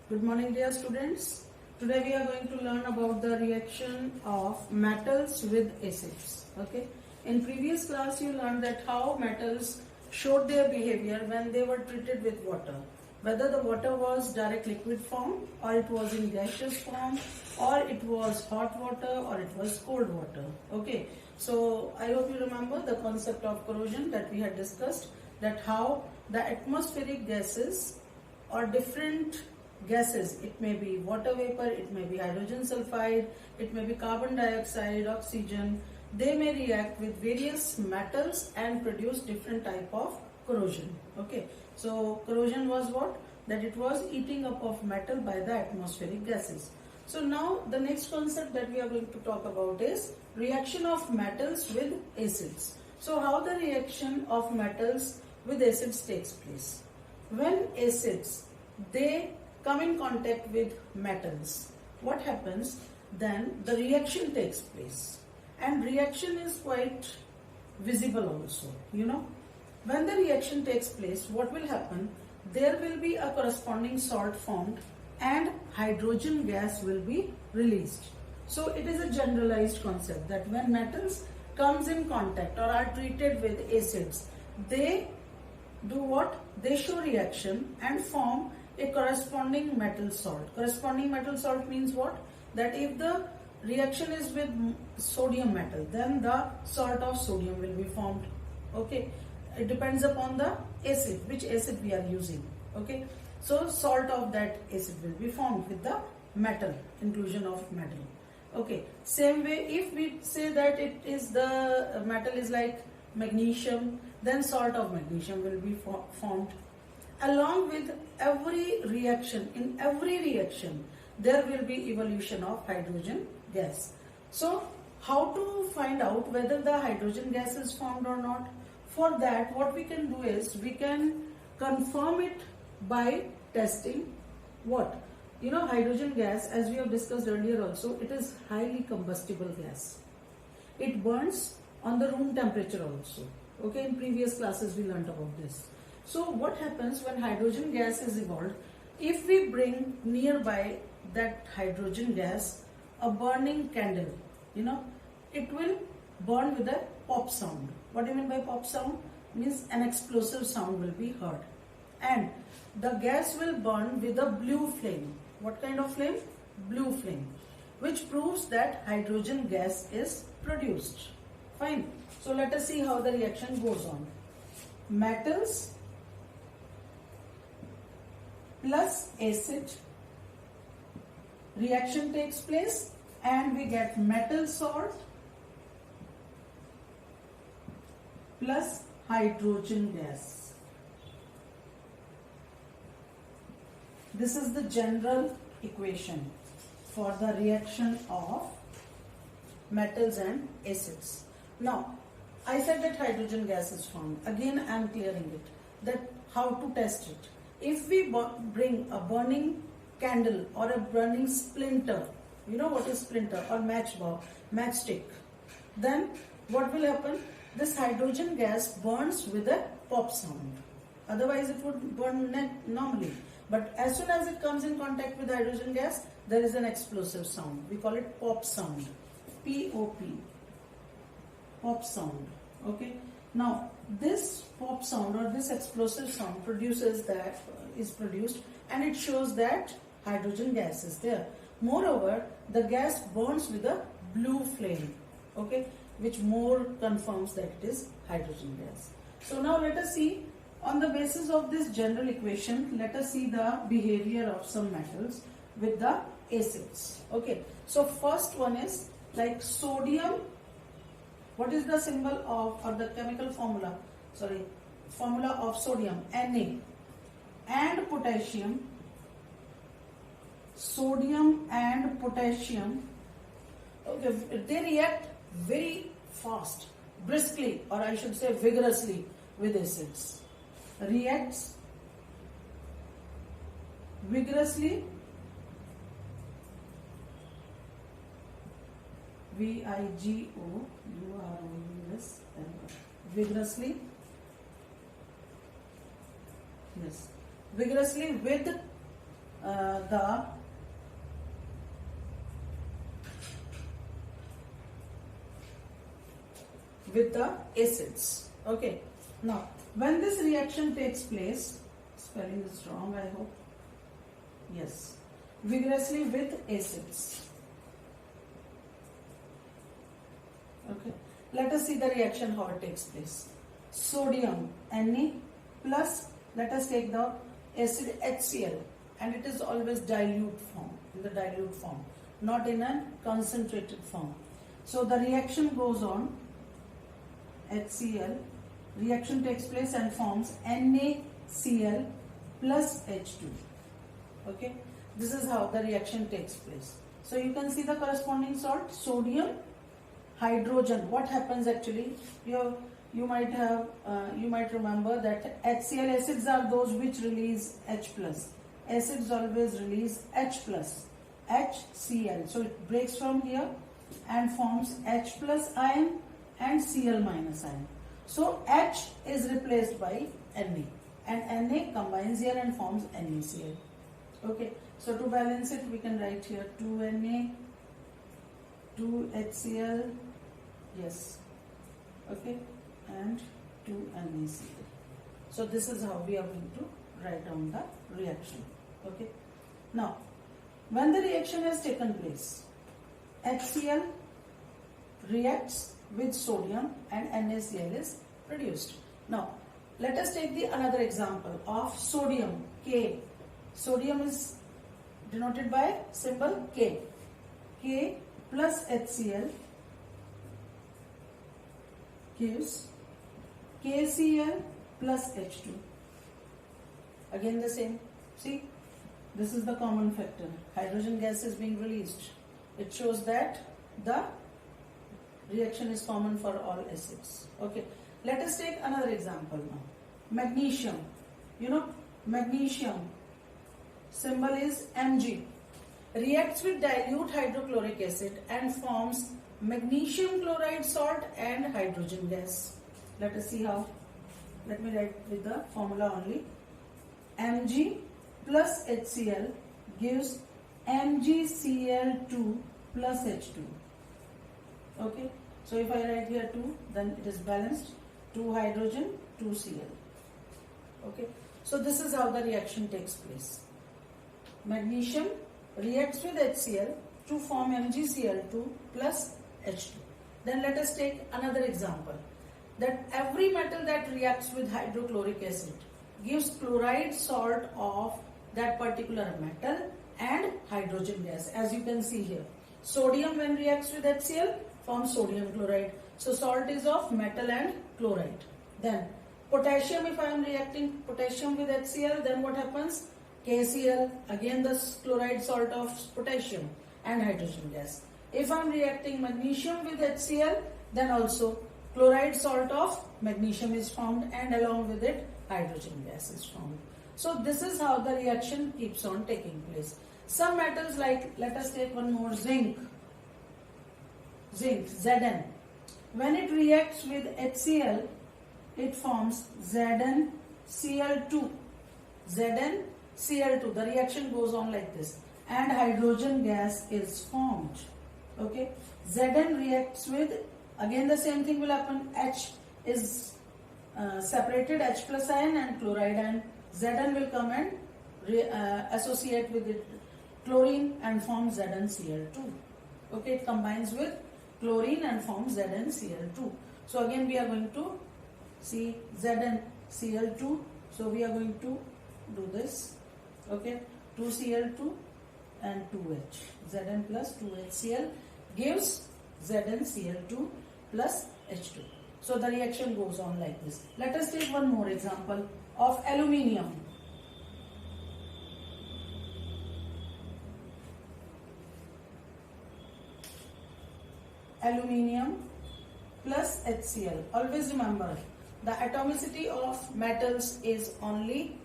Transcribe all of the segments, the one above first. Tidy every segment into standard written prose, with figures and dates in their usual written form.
Good morning, dear students. Today we are going to learn about the reaction of metals with acids. Okay. In previous class you learned that how metals showed their behavior when they were treated with water. Whether the water was direct liquid form or it was in gaseous form or it was hot water or it was cold water. Okay. So I hope you remember the concept of corrosion that we had discussed, that how the atmospheric gases or different gases, it may be water vapor, it may be hydrogen sulfide, it may be carbon dioxide, oxygen, they may react with various metals and produce different type of corrosion. Okay, so corrosion was what? That it was eating up of metal by the atmospheric gases. So now the next concept that we are going to talk about is reaction of metals with acids. So how the reaction of metals with acids takes place? When acids, they come in contact with metals, what happens? Then the reaction takes place, and reaction is quite visible also. When the reaction takes place, what will happen? There will be a corresponding salt formed and hydrogen gas will be released. So it is a generalized concept that when metals comes in contact or are treated with acids, they do what? They show reaction and form a corresponding metal salt. Corresponding metal salt means what? That if the reaction is with sodium metal, then the salt of sodium will be formed. Okay, it depends upon the acid, which acid we are using. Okay, so salt of that acid will be formed with the metal, inclusion of metal. Okay, same way, if we say that it is the metal is like magnesium, then salt of magnesium will be formed. Along with every reaction, in every reaction, there will be evolution of hydrogen gas. So, how to find out whether the hydrogen gas is formed or not? For that, what we can do is, we can confirm it by testing what? Hydrogen gas, as we have discussed earlier also, it is highly combustible gas. It burns on the room temperature also. Okay, in previous classes we learnt about this. So what happens when hydrogen gas is evolved? If we bring nearby that hydrogen gas a burning candle, it will burn with a pop sound. What do you mean by pop sound? Means an explosive sound will be heard. And the gas will burn with a blue flame. What kind of flame? Blue flame. Which proves that hydrogen gas is produced. Fine. So let us see how the reaction goes on. Metals plus acid, reaction takes place and we get metal salt plus hydrogen gas. This is the general equation for the reaction of metals and acids. Now, I said that hydrogen gas is formed. Again, I am clearing it. That how to test it. If we bring a burning candle or a burning splinter, you know what is splinter or matchstick, then what will happen? This hydrogen gas burns with a pop sound. Otherwise, it would burn normally. But as soon as it comes in contact with hydrogen gas, there is an explosive sound. We call it pop sound. P-O-P. Pop sound. Okay. Now, this pop sound or this explosive sound is produced and it shows that hydrogen gas is there. Moreover, the gas burns with a blue flame, okay, which more confirms that it is hydrogen gas. So now let us see, on the basis of this general equation, let us see the behavior of some metals with the acids. Okay, so first one is like sodium. What is the symbol of, or the chemical formula? Formula of sodium, Na, and potassium. Sodium and potassium, okay, they react very fast, briskly, or I should say vigorously with acids. Reacts vigorously, V-I-G-O-U-R-O-U-S, vigorously, yes, vigorously with the acids. Okay. Now, when this reaction takes place, spelling is wrong, I hope. Yes. Vigorously with acids. Okay. Let us see the reaction how it takes place. Sodium Na plus, let us take the acid HCl, and it is always dilute form, in the dilute form, not in a concentrated form. So the reaction goes on, HCl, reaction takes place and forms NaCl plus H2. Okay, this is how the reaction takes place. So you can see the corresponding salt, sodium, hydrogen. What happens actually? You might remember that HCl acids are those which release H plus. Acids always release H plus, HCl. So it breaks from here and forms H plus ion and Cl minus ion. So H is replaced by Na, and Na combines here and forms NaCl. Okay, so to balance it, we can write here 2Na, 2HCl, yes, okay, and 2NaCl. So this is how we are going to write down the reaction. Okay, now when the reaction has taken place, HCl reacts with sodium and NaCl is produced. Now let us take the another example of sodium, K. Sodium is denoted by symbol K. K plus HCl gives KCl plus H2. Again the same. See, this is the common factor. Hydrogen gas is being released. It shows that the reaction is common for all acids. Okay, let us take another example now. Magnesium. You know, magnesium symbol is Mg. Reacts with dilute hydrochloric acid and forms magnesium chloride salt and hydrogen gas. Let us see how. Let me write with the formula only. Mg plus HCl gives MgCl2 plus H2. Okay, so if I write here 2, then it is balanced. 2 hydrogen, 2 Cl. Okay, so this is how the reaction takes place. Magnesium reacts with HCl to form MgCl2 plus H2. Then let us take another example, that every metal that reacts with hydrochloric acid gives chloride salt of that particular metal and hydrogen gas, as you can see here. Sodium, when reacts with HCl, forms sodium chloride. So salt is of metal and chloride. Then potassium, if I am reacting potassium with HCl, then what happens? KCl, again the chloride salt of potassium and hydrogen gas. If I am reacting magnesium with HCl, then also chloride salt of magnesium is formed, and along with it hydrogen gas is formed. So this is how the reaction keeps on taking place. Some metals, like let us take one more, zinc, Zn. When it reacts with HCl, it forms ZnCl2. ZnCl2. The reaction goes on like this, and hydrogen gas is formed. Okay, Zn reacts with, again the same thing will happen. H is separated, H plus ion and chloride, and Zn will come and associate with it chlorine and form ZnCl2. Okay, it combines with chlorine and forms ZnCl2. So again we are going to see ZnCl2. So we are going to do this. Okay, 2Cl2 and 2H. Zn plus 2HCl gives ZnCl2 plus H2. So the reaction goes on like this. Let us take one more example of aluminium. Aluminium plus HCl. Always remember, the atomicity of metals is only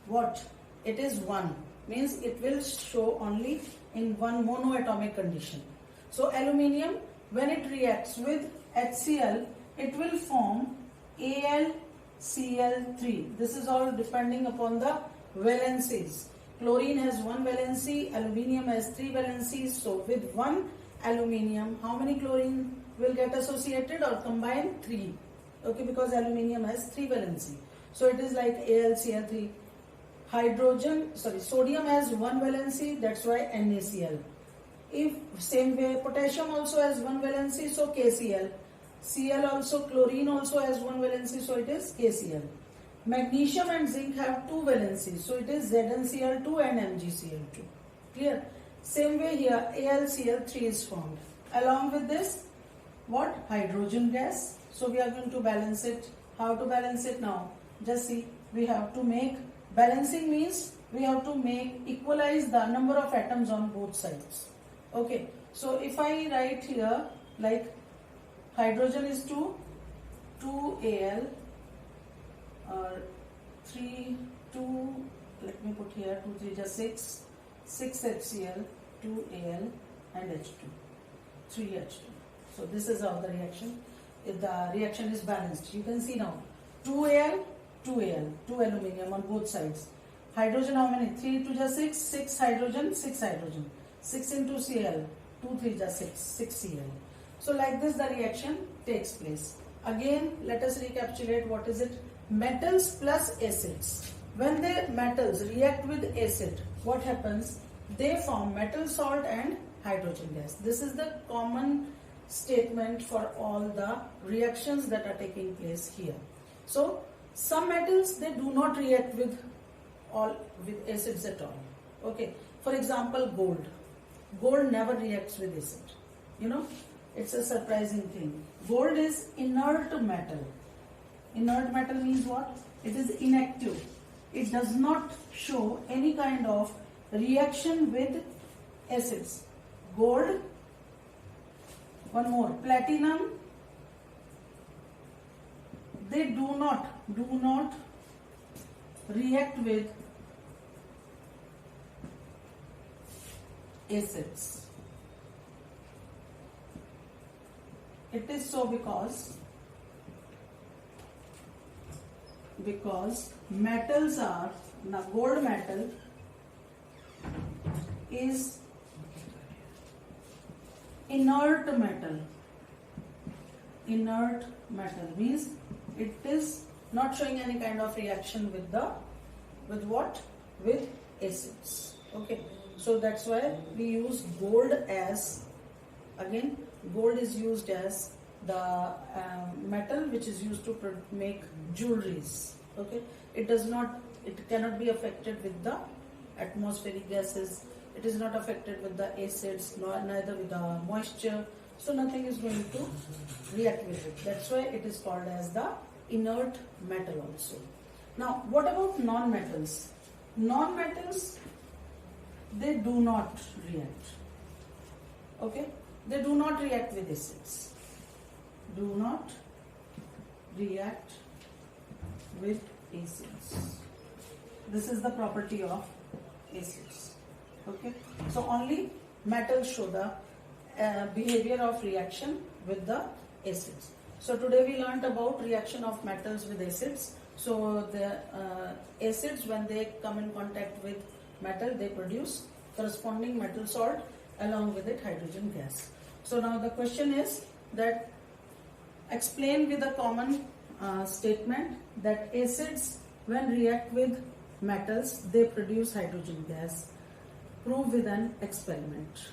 what? It is 1. Means it will show only in one monoatomic condition. So aluminium, when it reacts with HCl, it will form AlCl3. This is all depending upon the valencies. Chlorine has 1 valency, aluminium has 3 valencies. So with 1 aluminium, how many chlorine will get associated or combined? 3. Okay, because aluminium has 3 valency. So it is like AlCl3. Sodium has 1 valency, that's why NaCl. If same way, potassium also has 1 valency, so KCl. Cl also, chlorine also has 1 valency, so it is KCl. Magnesium and zinc have 2 valencies, so it is ZnCl2 and MgCl2. Clear? Same way here, AlCl3 is formed. Along with this, what? Hydrogen gas. So we are going to balance it. How to balance it now? Just see, we have to make, balancing means we have to equalize the number of atoms on both sides. Okay, so if I write here like hydrogen is 2 Al or 3, 2, let me put here 2, 3 just 6 HCl, 2 Al and H2, 3 H2. So this is how the reaction, if the reaction is balanced. You can see now 2 Al, 2 Al, 2 aluminium on both sides. Hydrogen how many? 3 to just 6, 6 hydrogen, 6 hydrogen. 6 into Cl, 2 3 just 6 Cl. So like this the reaction takes place. Again, let us recapitulate what is it? Metals plus acids. When the metals react with acid, what happens? They form metal salt and hydrogen gas. This is the common statement for all the reactions that are taking place here. So some metals, they do not react with acids at all. Okay, for example, gold. Gold never reacts with acid. You know, it's a surprising thing. Gold is inert metal. Inert metal means what? It is inactive. It does not show any kind of reaction with acids. Gold, one more, platinum, they do not react with acids. It is so because metals are, now gold metal is inert metal. Inert metal means it is not showing any kind of reaction with what? With acids. Okay, so that's why we use gold as, again, gold is used as the metal which is used to make jewelries. Okay, it cannot be affected with the atmospheric gases. It is not affected with the acids, neither with the moisture. So nothing is going to react with it. That's why it is called as the inert metal also. Now, what about non-metals? Non-metals, they do not react. Okay, they do not react with acids. Do not react with acids. This is the property of acids. Okay, so only metals show the behavior of reaction with the acids. So today we learnt about reaction of metals with acids. So the acids, when they come in contact with metal, they produce corresponding metal salt, along with it hydrogen gas. So now the question is that explain with a common statement that acids, when react with metals, they produce hydrogen gas. Prove with an experiment.